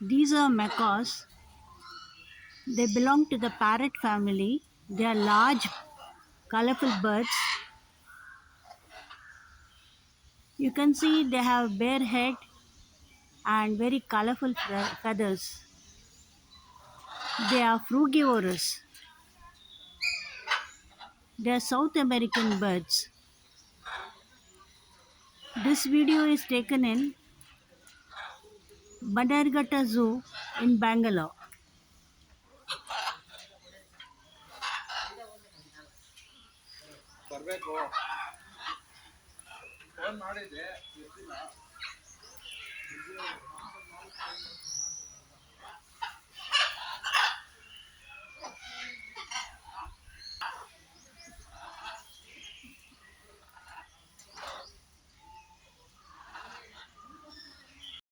These are macaws. They belong to the parrot family. They are large, colorful birds. You can see they have bare head and very colorful feathers. They are frugivorous. They are South American birds. This video is taken in Bannerghatta Zoo in Bangalore. ಬರಬೇಕು phone ಮಾಡಿದ್ದೆ